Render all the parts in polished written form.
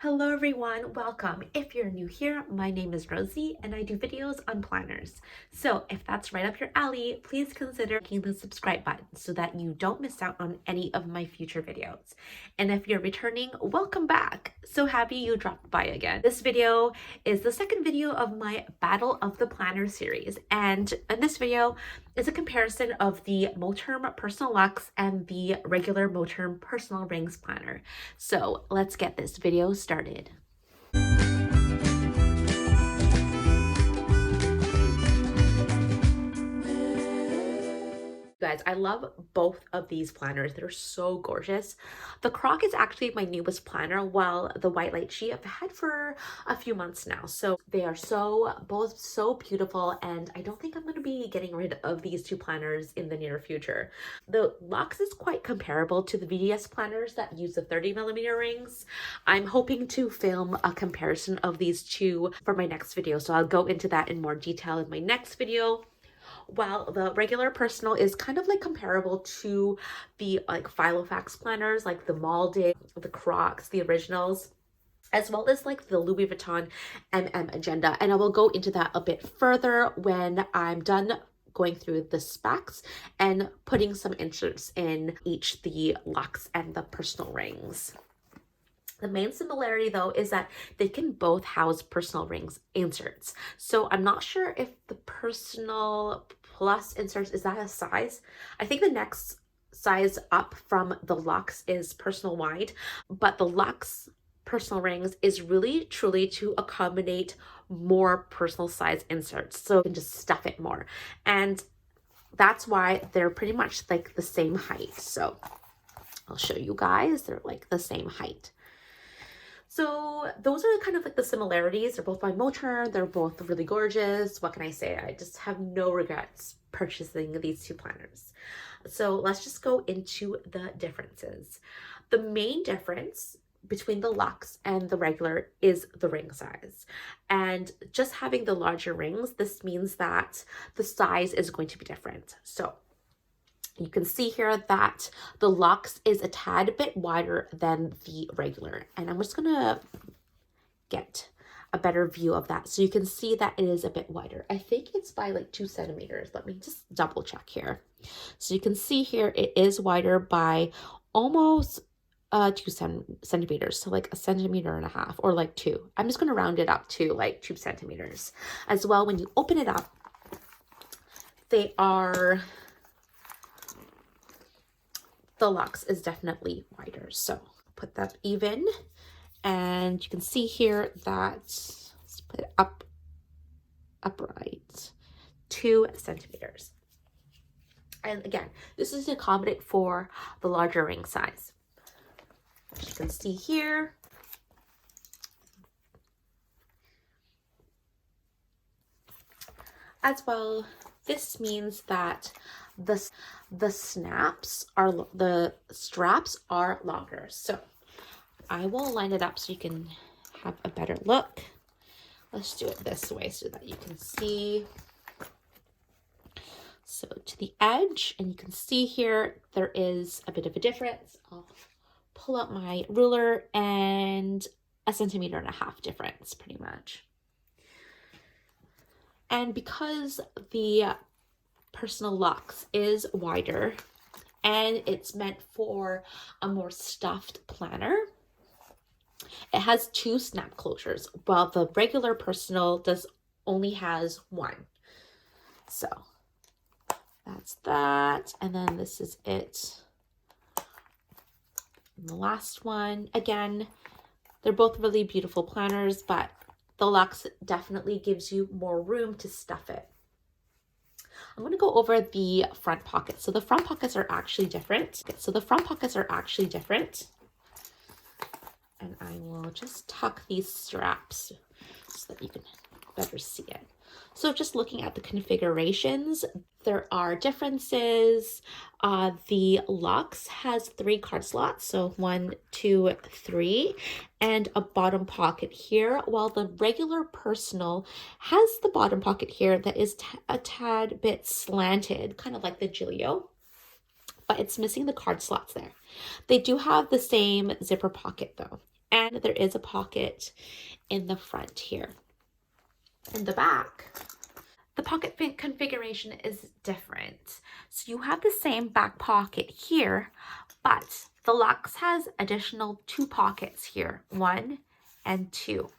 Hello everyone, welcome. If you're new here, my name is Rosie and I do videos on planners. So if that's right up your alley, please consider clicking the subscribe button so that you don't miss out on any of my future videos. And if you're returning, welcome back. So happy you dropped by again. This video is the second video of my Battle of the Planner series. And in this video is a comparison of the Moterm Personal Luxe and the regular Moterm Personal Rings Planner. So let's get this video started. Guys, I love both of these planners. They're so gorgeous. The Croc is actually my newest planner, while the White Light Sheet I've had for a few months now. So they are both so beautiful, and I don't think I'm going to be getting rid of these two planners in the near future. The Luxe is quite comparable to the VDS planners that use the 30mm rings. I'm hoping to film a comparison of these two for my next video, so I'll go into that in more detail in my next video. While the regular personal is kind of like comparable to the Filofax planners, like the Maldic, the Crocs, the originals, as well as like the Louis Vuitton MM Agenda. And I will go into that a bit further when I'm done going through the specs and putting some inserts in each the Luxe and the personal rings. The main similarity though is that they can both house personal rings inserts. So I'm not sure if the personal plus inserts, is that a size? I think the next size up from the Luxe is personal wide, but the Luxe personal rings is really truly to accommodate more personal size inserts. So you can just stuff it more. And that's why they're pretty much like the same height. So I'll show you guys, they're like the same height. So those are kind of like the similarities. They're both by Moterm. They're both really gorgeous. What can I say? I just have no regrets purchasing these two planners. So let's just go into the differences. The main difference between the Luxe and the regular is the ring size. And just having the larger rings, this means that the size is going to be different. So you can see here that the Luxe is a tad bit wider than the regular. And I'm just gonna get a better view of that. So you can see that it is a bit wider. I think it's by like 2 centimeters. Let me just double check here. So you can see here it is wider by almost 2 centimeters. So like 1.5 centimeters or like 2. I'm just gonna round it up to like 2 centimeters. As well, when you open it up, they are... The Luxe is definitely wider, so put that even, and you can see here that, let's put it upright, 2 centimeters. And again, this is to accommodate for the larger ring size. As you can see here, as well, this means that the straps are longer. So I will line it up so you can have a better look. Let's do it this way so that you can see. So to the edge, and you can see here, there is a bit of a difference. I'll pull out my ruler, and 1.5 centimeters difference pretty much. And because the personal Luxe is wider and it's meant for a more stuffed planner, it has 2 snap closures, while the regular personal only has 1. So that's that, and then this is it. And the last one, again, they're both really beautiful planners, but the Luxe definitely gives you more room to stuff it. I'm going to go over the front pockets. So the front pockets are actually different. And I will just tuck these straps so that you can better see it. So just looking at the configurations, there are differences. The Luxe has 3 card slots, so 1, 2, 3, and a bottom pocket here, while the regular personal has the bottom pocket here that is a tad bit slanted, kind of like the Giglio, but it's missing the card slots there. They do have the same zipper pocket though. And there is a pocket in the front here. In the back, the pocket configuration is different. So you have the same back pocket here, but the Luxe has additional 2 pockets here, 1 and 2.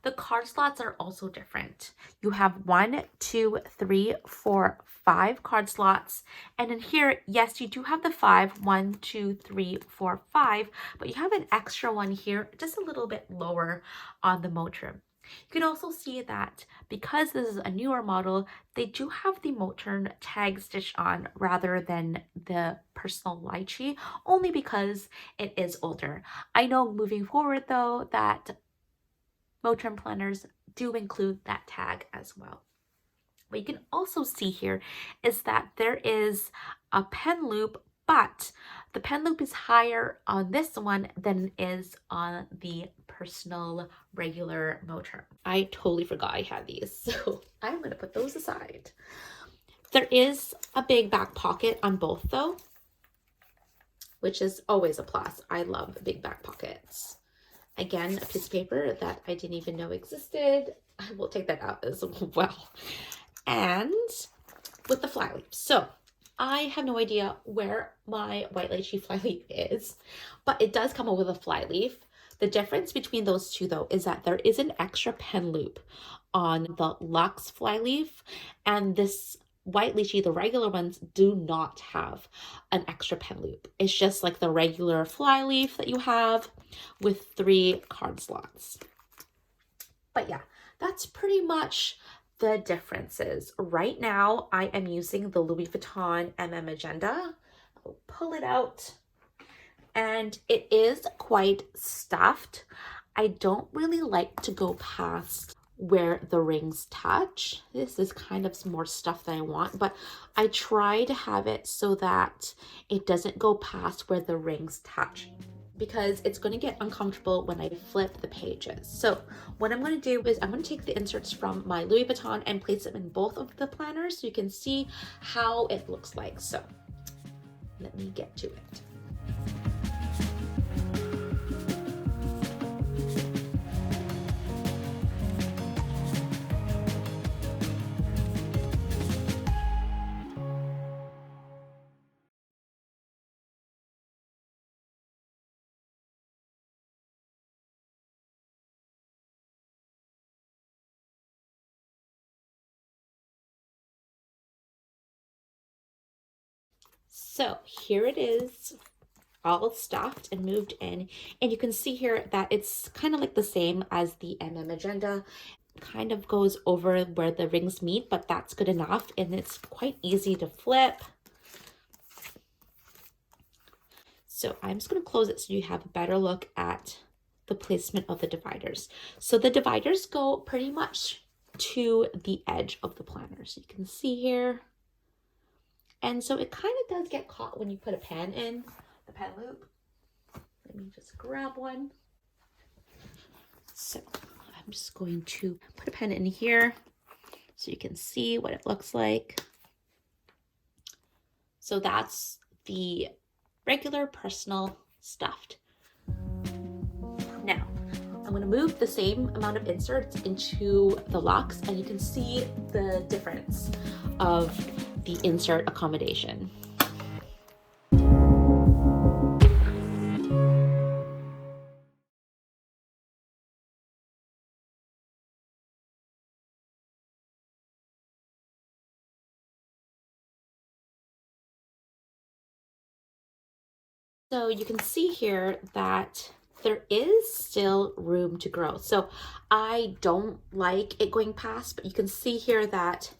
The card slots are also different. You have 1, 2, 3, 4, 5 card slots. And in here, yes, you do have the 5, 1, 2, 3, 4, 5, but you have an extra one here, just a little bit lower on the Moterm. You can also see that because this is a newer model, they do have the Moterm tag stitched on rather than the personal lychee, only because it is older. I know moving forward though that Moterm planners do include that tag as well. What you can also see here is that there is a pen loop, but the pen loop is higher on this one than it is on the personal regular Moterm. I totally forgot I had these, so I'm going to put those aside. There is a big back pocket on both though, which is always a plus. I love big back pockets. Again, a piece of paper that I didn't even know existed. I will take that out as well. And with the fly leaf. So I have no idea where my white lychee fly leaf is, but it does come with a fly leaf. The difference between those two though is that there is an extra pen loop on the Luxe fly leaf, and this white lychee, the regular ones, do not have an extra pen loop. It's just like the regular fly leaf that you have with 3 card slots. But yeah, that's pretty much the differences. Right now, I am using the Louis Vuitton Agenda. I'll pull it out, and it is quite stuffed. I don't really like to go past where the rings touch. This is kind of more stuff than I want, but I try to have it so that it doesn't go past where the rings touch, because it's going to get uncomfortable when I flip the pages. So what I'm going to do is I'm going to take the inserts from my Louis Vuitton and place them in both of the planners so you can see how it looks like. So let me get to it. So here it is, all stuffed and moved in, and you can see here that it's kind of like the same as the Agenda. Kind of goes over where the rings meet, but that's good enough, and it's quite easy to flip. So I'm just going to close it so you have a better look at the placement of the dividers. So the dividers go pretty much to the edge of the planner, so you can see here. And so it kind of does get caught when you put a pen in the pen loop. Let me just grab one. So I'm just going to put a pen in here so you can see what it looks like. So that's the regular personal stuffed. Now, I'm going to move the same amount of inserts into the Luxe, and you can see the difference of the insert accommodation. So you can see here that there is still room to grow. So I don't like it going past, but you can see here that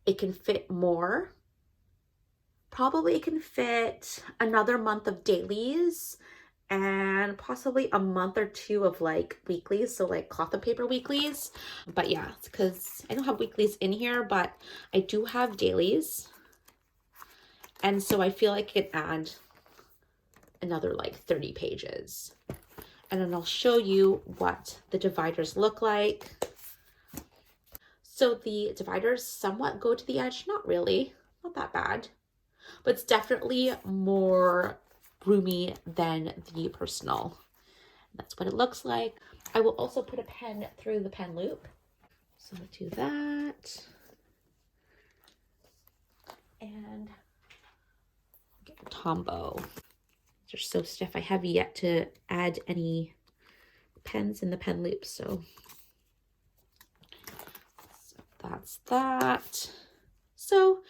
it can fit more. Probably it can fit another month of dailies and possibly a month or 2 of like weeklies, so like cloth and paper weeklies. But yeah, it's because I don't have weeklies in here, but I do have dailies, and so I feel like I could add another like 30 pages. And then I'll show you what the dividers look like. So the dividers somewhat go to the edge, not really, not that bad, but it's definitely more roomy than the personal. That's what it looks like. I will also put a pen through the pen loop. So I'll do that. And get the Tombow. They're so stiff. I have yet to add any pens in the pen loop, so that's that. So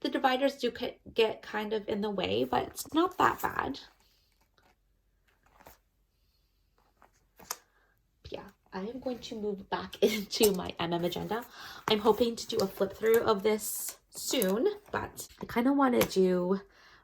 the dividers do get kind of in the way, but it's not that bad. Yeah, I am going to move back into my agenda. I'm hoping to do a flip through of this soon, but I kind of want to do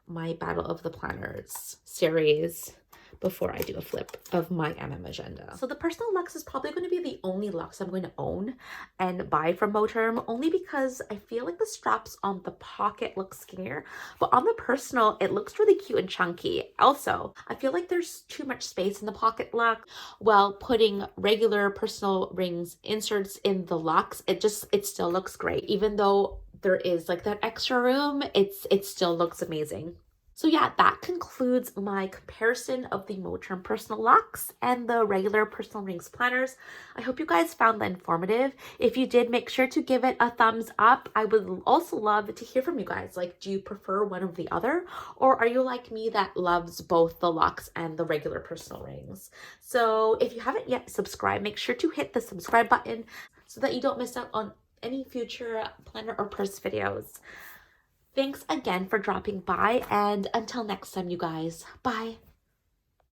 my Battle of the Planners series before I do a flip of my agenda. So the personal Luxe is probably going to be the only Luxe I'm going to own and buy from Moterm, only because I feel like the straps on the pocket look skinnier, but on the personal, it looks really cute and chunky. Also, I feel like there's too much space in the pocket Luxe. While putting regular personal rings inserts in the Luxe, it still looks great. Even though there is like that extra room, it still looks amazing. So yeah, that concludes my comparison of the Moterm Personal Luxe and the regular Personal Rings planners. I hope you guys found that informative. If you did, make sure to give it a thumbs up. I would also love to hear from you guys. Like, do you prefer one or the other? Or are you like me that loves both the Luxe and the regular Personal Rings? So if you haven't yet subscribed, make sure to hit the subscribe button so that you don't miss out on any future planner or purse videos. Thanks again for dropping by, and until next time, you guys. Bye.